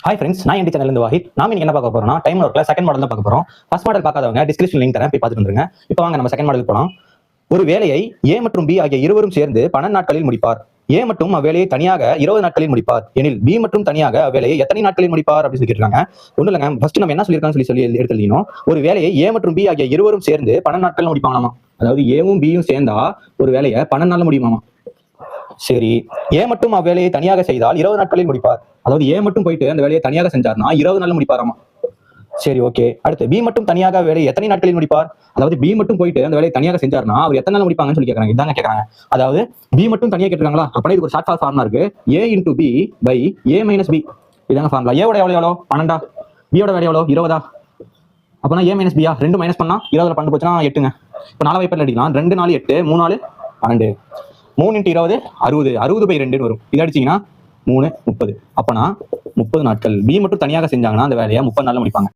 Hi friends, நான் என் channel Wahid. நாம இன்னைக்கு என்ன பார்க்க போறோம்னா டைம் ஒர்க்ல செகண்ட் மாடல் தான் பார்க்க போறோம். ஃபர்ஸ்ட் மாடல் பார்க்காதவங்க டிஸ்கிரிப்ஷன் லிங்க் தரேன், போய் பார்த்துட்டு வந்துருங்க. இப்போ வாங்க நம்ம செகண்ட் மாடலுக்கு போலாம். ஒரு வேலையை ஏ மற்றும் பி ஆகிய இருவரும் சேர்ந்து 12 நாட்களில் முடிப்பார். ஏ மற்றும் அவ்வேலையை தனியாக 20 நாட்களில் முடிப்பார் எனில் பி மற்றும் தனியாக அவ்வேலையை எத்தனை நாட்களில் முடிப்பார் அப்படின்னு சொல்லியிருக்காங்க. ஒன்றும் இல்லைங்க, ஃபர்ஸ்ட் நம்ம என்ன சொல்லியிருக்காங்கன்னு சொல்லி எடுத்துலீங்க. ஒரு வேலையை ஏ மற்றும் பி ஆகிய இருவரும் சேர்ந்து 12 நாட்கள் முடிப்பாங்களாமா. அதாவது ஏவும் பியும் சேர்ந்தா ஒரு வேலையை 12 நாள்ல முடியுமாமா. சரி, ஏ மட்டும் அவ்வேலையை தனியாக செய்தால் 20 நாட்களில் முடிப்பார். அதாவது ஏ மட்டும் போயிட்டு அந்த வேலையை தனியாக செஞ்சார்னா 20 நாள்ல முடிப்பாராமா. சரி, ஓகே. அடுத்து பி மட்டும் தனியாக வேலையை எத்தனை நாட்களில் முடிப்பார்? அதாவது பி மட்டும் போயிட்டு அந்த வேலையை தனியாக செஞ்சார்னா அவர் எத்தனை நாள் முடிப்பாங்கன்னு சொல்லி கேட்கறாங்க. இதாங்க கேட்கறாங்க. அதாவது பி மட்டும் தனியாக கேட்டிருக்காங்களா, அப்படியே இது ஒரு ஷார்ட் ஃபார்முலா இருக்கு. A into B by A minus B. இதாங்க ஃபார்முலா. ஏவோட எவ்வளோ 12, பியோட வேலை எவ்வளோ 20. அப்பனா ஏ மைனஸ் பியா 2 மைனஸ் பண்ணா 20 12 போச்சுன்னா 8ங்க. இப்போ 4 வைப்பர்ல அடிக்கலாம். 2 4 8, 3 4 12, 3 × 20 60, 60/2 வரும். இது அடிச்சீங்கன்னா 3 30. அப்பனா 30 நாட்கள். பி மட்டும் தனியாக செஞ்சாங்கன்னா அந்த வேலையை 30 நாள்ல முடிப்பாங்க.